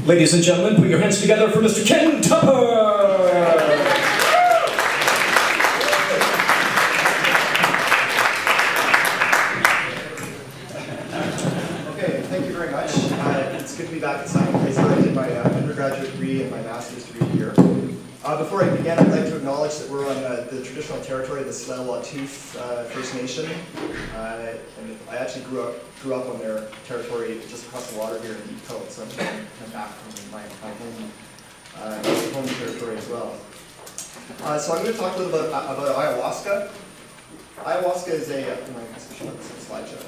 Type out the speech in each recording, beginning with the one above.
Ladies and gentlemen, put your hands together for Mr. Kenneth Tupper! Okay, thank you very much. It's good to be back at Simon Place. I did my undergraduate degree and my master's degree here. Before I begin, I'd like to acknowledge that we're on the traditional territory of the Tsleil-Waututh First Nation. And I actually grew up on their territory just across the water here in Deep Cove, so I'm back from my home territory as well. So I'm going to talk a little bit about ayahuasca. Ayahuasca is slideshow.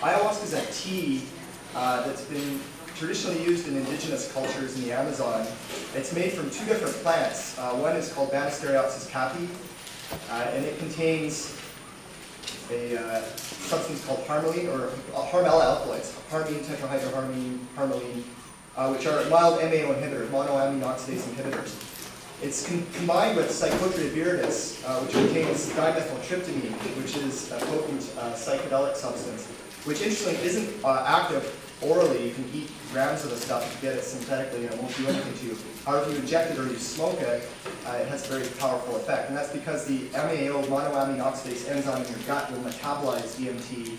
Ayahuasca is a tea that's been traditionally used in indigenous cultures in the Amazon. It's made from two different plants. One is called Banisteriopsis caapi, and it contains a substance called harmaline, or harmala alkaloids, harmine, tetrahydroharmine, which are mild MAO inhibitors, monoamine oxidase inhibitors. It's combined with Psychotria viridis, which contains dimethyltryptamine, which is a potent psychedelic substance, which interestingly isn't active orally. You can eat grams of the stuff to get it synthetically and it won't do anything to you. However, if you inject it or you smoke it, it has a very powerful effect. And that's because the MAO, monoamine oxidase enzyme in your gut will metabolize DMT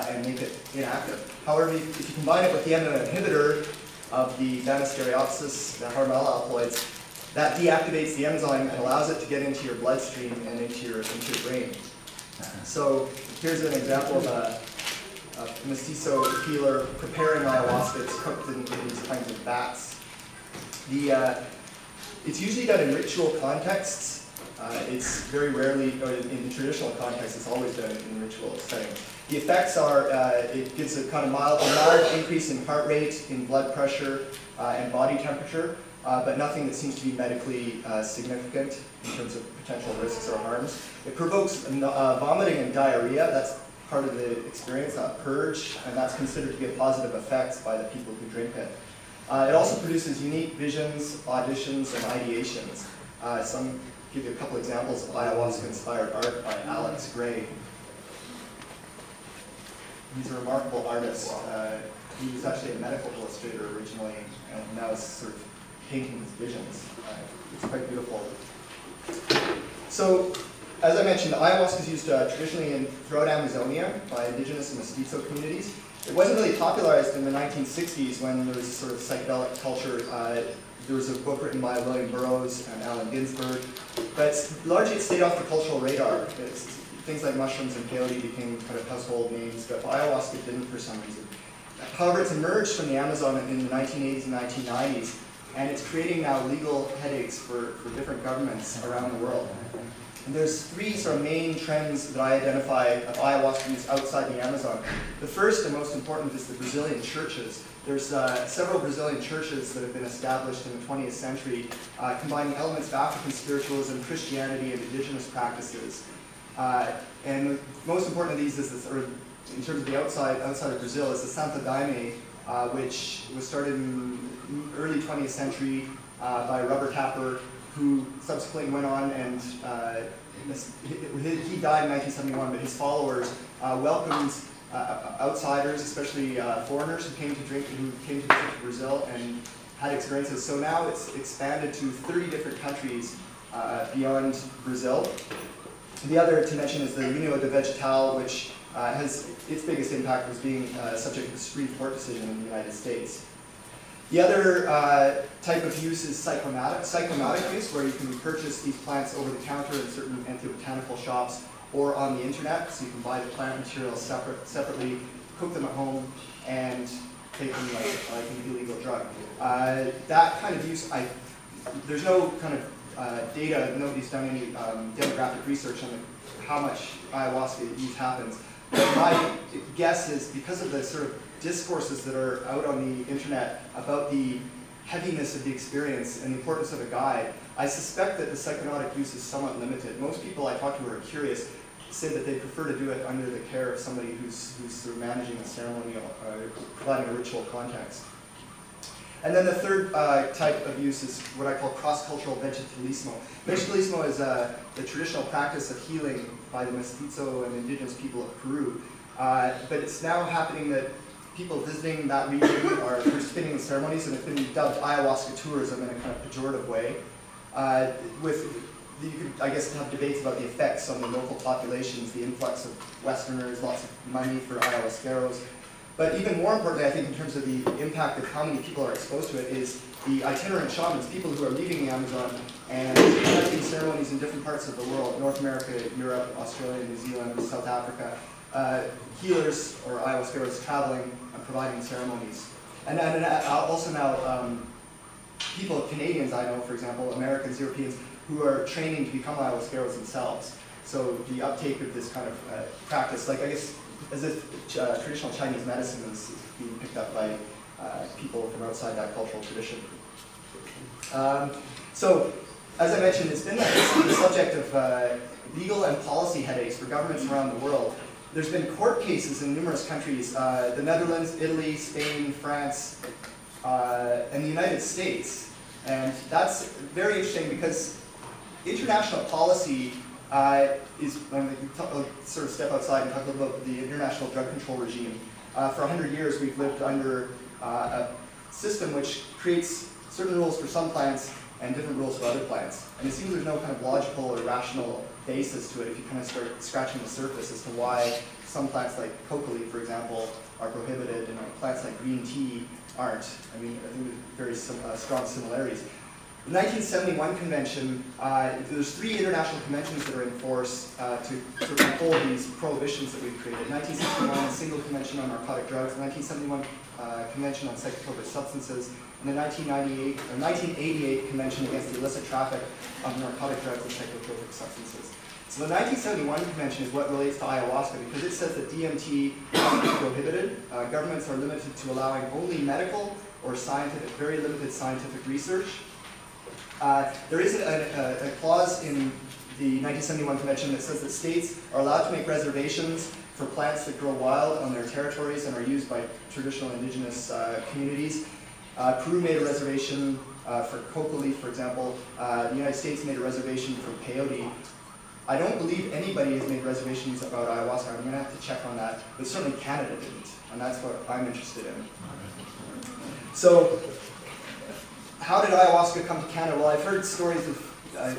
and make it inactive. However, if you combine it with the MAO inhibitor of the Banisteriopsis, the harmala alkaloids, that deactivates the enzyme and allows it to get into your bloodstream and into your brain. So here's an example of a mestizo healer preparing ayahuasca. It's cooked in these kinds of vats. It's usually done in ritual contexts. It's very rarely, or in traditional contexts, it's always done in ritual settings. The effects are, it gives a kind of mild increase in heart rate, in blood pressure, and body temperature, but nothing that seems to be medically significant in terms of potential risks or harms. It provokes vomiting and diarrhea. That's part of the experience, that purge, and that's considered to be a positive effect by the people who drink it. It also produces unique visions, auditions, and ideations. So I'm going to give you a couple examples of ayahuasca-inspired art by Alex Gray. He's a remarkable artist. He was actually a medical illustrator originally, and now is sort of painting his visions. It's quite beautiful. So, as I mentioned, ayahuasca is used traditionally throughout Amazonia by indigenous and mestizo communities. It wasn't really popularized in the 1960s when there was a sort of psychedelic culture. There was a book written by William Burroughs and Allen Ginsberg, but largely it stayed off the cultural radar. Things like mushrooms and peyote became kind of household names, but ayahuasca didn't for some reason. However, it's emerged from the Amazon in the 1980s and 1990s, and it's creating now legal headaches for different governments around the world. And there's three sort of main trends that I identify of ayahuasca use outside the Amazon. The first and most important is the Brazilian churches. There's several Brazilian churches that have been established in the 20th century, combining elements of African spiritualism, Christianity, and indigenous practices. And the most important of these is this, or in terms of the outside of Brazil, is the Santo Daime, which was started in the early 20th century by Robert Tapper, who subsequently went on and he died in 1971, but his followers welcomed outsiders, especially foreigners who came to visit Brazil and had experiences. So now it's expanded to 30 different countries beyond Brazil. The other to mention is the União de Vegetal, which has its biggest impact was being subject to the Supreme Court decision in the United States. The other type of use is psychomatic use, where you can purchase these plants over the counter in certain ethnobotanical shops or on the internet. So you can buy the plant materials separately, cook them at home, and take them like an illegal drug. That kind of use, there's no kind of data, nobody's done any demographic research on how much ayahuasca use happens. But my guess is because of the sort of discourses that are out on the internet about the heaviness of the experience and the importance of a guide, I suspect that the psychonautic use is somewhat limited. Most people I talk to who are curious say that they prefer to do it under the care of somebody who's sort of managing a ceremonial, providing a ritual context. And then the third type of use is what I call cross-cultural vegetalismo. Vegetalismo is the traditional practice of healing by the mestizo and indigenous people of Peru. But it's now happening that people visiting that region are participating in ceremonies, and it's been dubbed ayahuasca tourism in a kind of pejorative way. You could, I guess, have debates about the effects on the local populations, the influx of Westerners, lots of money for ayahuasqueros. But even more importantly, I think, in terms of the impact of how many people are exposed to it, is the itinerant shamans, people who are leaving the Amazon and conducting ceremonies in different parts of the world, North America, Europe, Australia, New Zealand, South Africa, healers or ayahuasqueros traveling and providing ceremonies. And also now, people, Canadians I know, for example, Americans, Europeans, who are training to become ayahuasqueros themselves. So the uptake of this kind of practice, like I guess, as if traditional Chinese medicine is being picked up by people from outside that cultural tradition. So, as I mentioned, it's been the subject of legal and policy headaches for governments around the world. There's been court cases in numerous countries, the Netherlands, Italy, Spain, France, and the United States. And that's very interesting because international policy is, I'll sort of step outside and talk a little about the international drug control regime. For 100 years, we've lived under a system which creates certain rules for some plants and different rules for other plants. And it seems there's no kind of logical or rational basis to it if you kind of start scratching the surface as to why some plants like coca leaf, for example, are prohibited and plants like green tea aren't. I mean, I think there's very strong similarities. The 1971 convention, there's 3 international conventions that are in force to sort of uphold these prohibitions that we've created. 1961, Single Convention on Narcotic Drugs, the 1971 Convention on Psychotropic Substances, and the 1988 Convention against the illicit traffic of narcotic drugs and psychotropic substances. So the 1971 Convention is what relates to ayahuasca because it says that DMT must be prohibited. Governments are limited to allowing only medical or scientific, very limited scientific research. There is a clause in the 1971 Convention that says that states are allowed to make reservations for plants that grow wild on their territories and are used by traditional indigenous communities. Peru made a reservation for coca leaf, for example. The United States made a reservation for peyote. I don't believe anybody has made reservations about ayahuasca. I'm going to have to check on that. But certainly Canada didn't, and that's what I'm interested in. So, how did ayahuasca come to Canada? Well, I've heard stories of,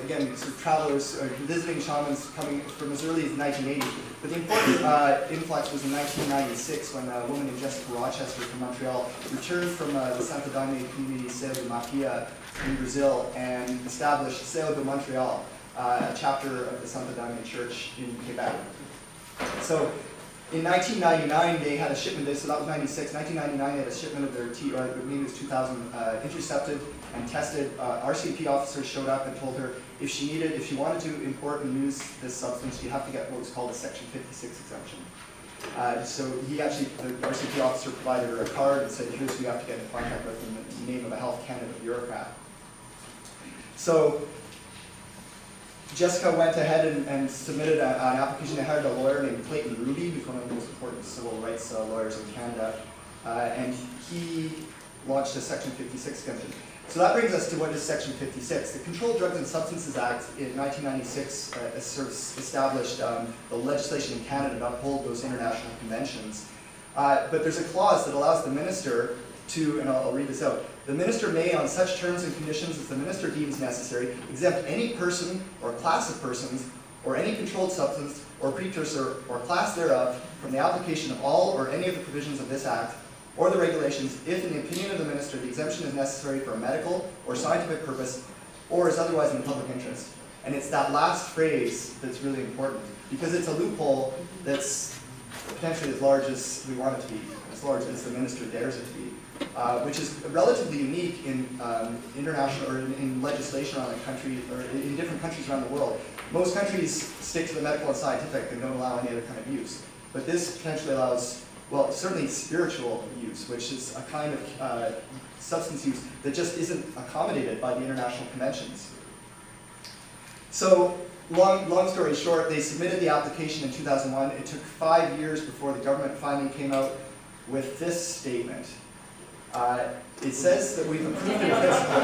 again, sort of travelers, visiting shamans coming from as early as the 1980s. But the important influx was in 1996 when a woman named Jessica Rochester from Montreal returned from the Santo Daime community, Céu de Mafia, in Brazil, and established Céu de Montreal, a chapter of the Santo Daime Church in Quebec. So, in 1999, they had a shipment, so that was 96, 1999 they had a shipment of their tea, or maybe it was 2000, intercepted and tested. RCMP officers showed up and told her if she wanted to import and use this substance, you have to get what was called a Section 56 exemption. So the RCMP officer provided her a card and said, here's who you have to get in contact with in the name of a Health Canada bureaucrat. So Jessica went ahead and submitted an application. They hired a lawyer named Clayton Ruby, who's one of the most important civil rights lawyers in Canada, and he launched a Section 56 exemption. So that brings us to what is Section 56. The Controlled Drugs and Substances Act in 1996 sort of established the legislation in Canada to uphold those international conventions. But there's a clause that allows the minister to, and I'll read this out, the minister may, on such terms and conditions as the minister deems necessary, exempt any person or class of persons or any controlled substance or precursor or class thereof from the application of all or any of the provisions of this act or the regulations if, in the opinion of the minister, the exemption is necessary for a medical or scientific purpose or is otherwise in the public interest. And it's that last phrase that's really important because it's a loophole that's potentially as large as we want it to be, as large as the minister dares it to be. Which is relatively unique in international or in legislation around the country or in different countries around the world. Most countries stick to the medical and scientific and don't allow any other kind of use. But this potentially allows, well, certainly spiritual use, which is a kind of substance use that just isn't accommodated by the international conventions. So, long story short, they submitted the application in 2001. It took 5 years before the government finally came out with this statement. It says that we've approved in principle.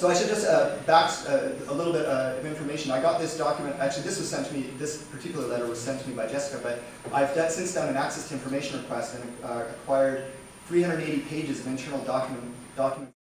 So I should just back a little bit of information. I got this document, actually this was sent to me, this particular letter was sent to me by Jessica, but I've since done an access to information request and acquired 380 pages of internal documents